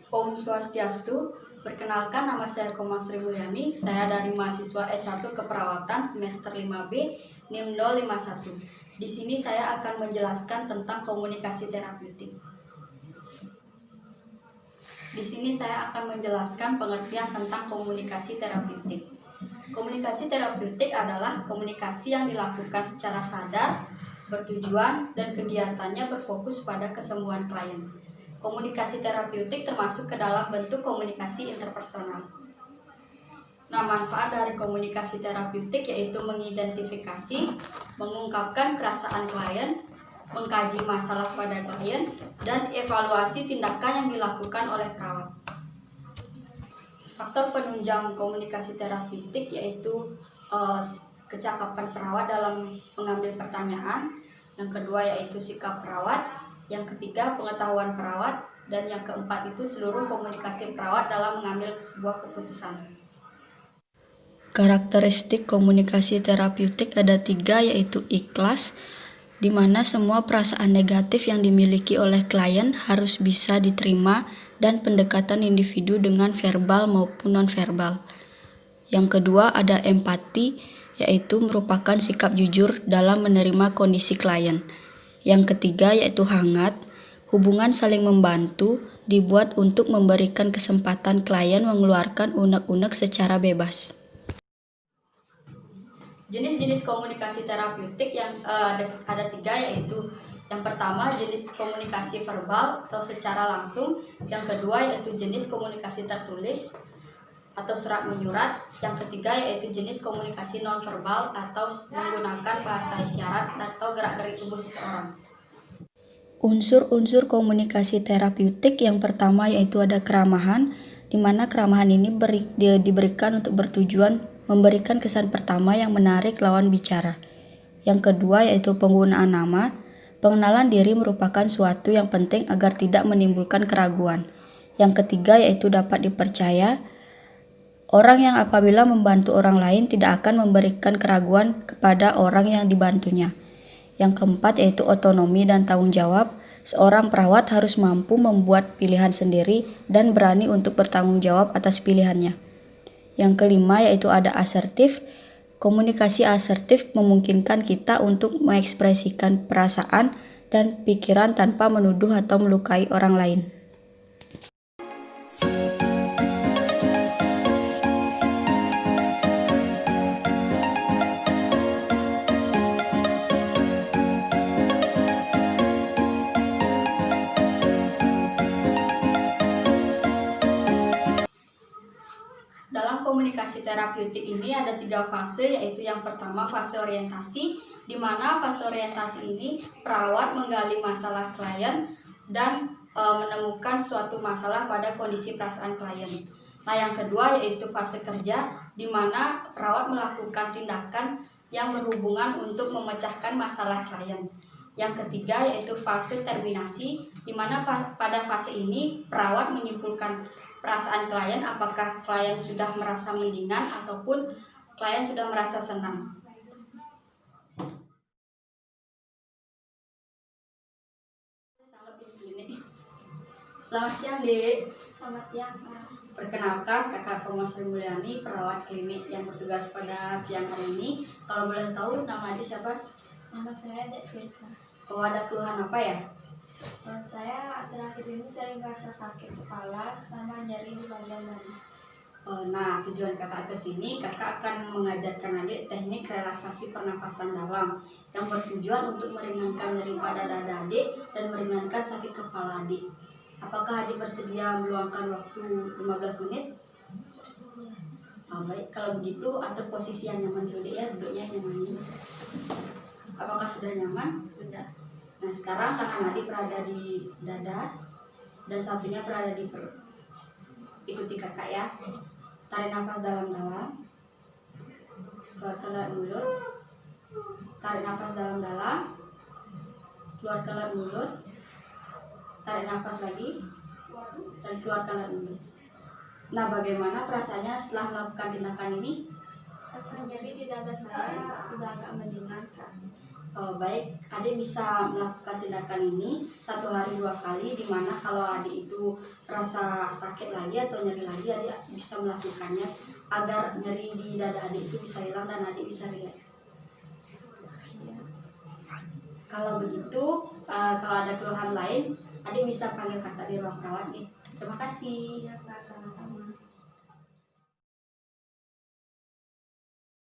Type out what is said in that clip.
Om Swastiastu, perkenalkan nama saya Koma Sri Mulyani, saya dari mahasiswa S1 Keperawatan semester 5B NIM 051. Di sini saya akan menjelaskan tentang komunikasi terapeutik. Di sini saya akan menjelaskan pengertian tentang komunikasi terapeutik. Komunikasi terapeutik adalah komunikasi yang dilakukan secara sadar, bertujuan, dan kegiatannya berfokus pada kesembuhan klien. Komunikasi terapeutik termasuk ke dalam bentuk komunikasi interpersonal. Nah, manfaat dari komunikasi terapeutik yaitu mengidentifikasi, mengungkapkan perasaan klien, mengkaji masalah pada klien, dan evaluasi tindakan yang dilakukan oleh perawat. Faktor penunjang komunikasi terapeutik yaitu kecakapan perawat dalam mengambil pertanyaan, yang kedua yaitu sikap perawat, yang ketiga pengetahuan perawat, dan yang keempat itu seluruh komunikasi perawat dalam mengambil sebuah keputusan. Karakteristik komunikasi terapeutik ada 3, yaitu ikhlas, di mana semua perasaan negatif yang dimiliki oleh klien harus bisa diterima, dan pendekatan individu dengan verbal maupun nonverbal. Yang kedua ada empati, yaitu merupakan sikap jujur dalam menerima kondisi klien. Yang ketiga yaitu hangat, hubungan saling membantu dibuat untuk memberikan kesempatan klien mengeluarkan unek-unek secara bebas. Jenis-jenis komunikasi terapeutik yang ada 3, yaitu yang pertama jenis komunikasi verbal atau secara langsung, yang kedua yaitu jenis komunikasi tertulis atau surat menyurat, yang ketiga yaitu jenis komunikasi nonverbal atau menggunakan bahasa isyarat atau gerak-gerik tubuh seseorang. Unsur-unsur komunikasi terapeutik yang pertama yaitu ada keramahan, di mana keramahan ini diberikan untuk bertujuan memberikan kesan pertama yang menarik lawan bicara. Yang kedua yaitu penggunaan nama. Pengenalan diri merupakan suatu yang penting agar tidak menimbulkan keraguan. Yang ketiga yaitu dapat dipercaya. Orang yang apabila membantu orang lain tidak akan memberikan keraguan kepada orang yang dibantunya. Yang keempat yaitu otonomi dan tanggung jawab. Seorang perawat harus mampu membuat pilihan sendiri dan berani untuk bertanggung jawab atas pilihannya. Yang kelima yaitu ada asertif. Komunikasi asertif memungkinkan kita untuk mengekspresikan perasaan dan pikiran tanpa menuduh atau melukai orang lain. Dalam komunikasi terapeutik ini ada 3 fase, yaitu yang pertama fase orientasi, di mana fase orientasi ini perawat menggali masalah klien dan menemukan suatu masalah pada kondisi perasaan klien. Nah, yang kedua yaitu fase kerja, di mana perawat melakukan tindakan yang berhubungan untuk memecahkan masalah klien. Yang ketiga yaitu fase terminasi, di mana pada fase ini perawat menyimpulkan perasaan klien, apakah klien sudah merasa mendingan ataupun klien sudah merasa senang. Selamat siang, Dek. Selamat siang, Kak. Perkenalkan, Kakak Koma Sri Mulyani, perawat klinik yang bertugas pada siang hari ini. Kalau boleh tahu nama Adik siapa? Nama saya Dek Firsa. Oh, ada keluhan apa ya? Saya akhir-akhir ini sering merasa sakit kepala sama nyeri di bagian dada. Nah, tujuan kakak ke sini, kakak akan mengajarkan adik teknik relaksasi pernapasan dalam yang bertujuan untuk meringankan nyeri pada dada adik dan meringankan sakit kepala adik. Apakah adik bersedia meluangkan waktu 15 menit? Bersedia. Baik, kalau begitu atur posisi yang nyaman dulu, Dek, ya. Duduknya nyaman dulu. Apakah sudah nyaman? Sudah. Nah, sekarang tangan adik berada di dada dan satunya berada di perut. Ikuti kakak ya. Tarik nafas dalam-dalam. Keluarkan lewat mulut. Tarik nafas dalam-dalam. Keluarkan lewat mulut. Tarik nafas lagi. Dan keluarkan lewat mulut. Nah, bagaimana perasaannya setelah melakukan tindakan ini? Rasa nyeri di dada saya sudah agak mendingan, Kak. Baik, adik bisa melakukan tindakan ini 1 hari 2 kali, dimana kalau adik itu rasa sakit lagi atau nyeri lagi, adik bisa melakukannya agar nyeri di dada adik itu bisa hilang dan adik bisa rileks. Kalau begitu, kalau ada keluhan lain, adik bisa panggil kakak di ruang perawat nih. Terima kasih. Iya Kak, sama-sama.